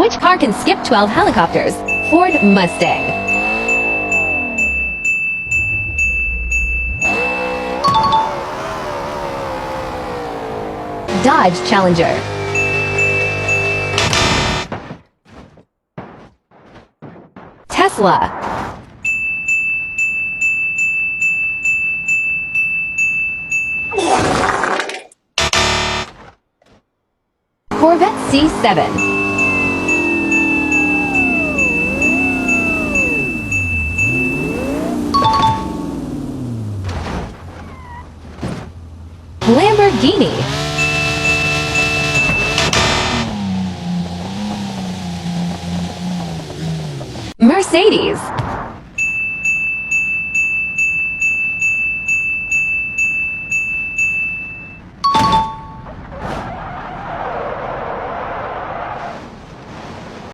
Which car can skip 12 helicopters? Ford Mustang. Dodge Challenger. Tesla. Corvette C7. Lamborghini. Mercedes.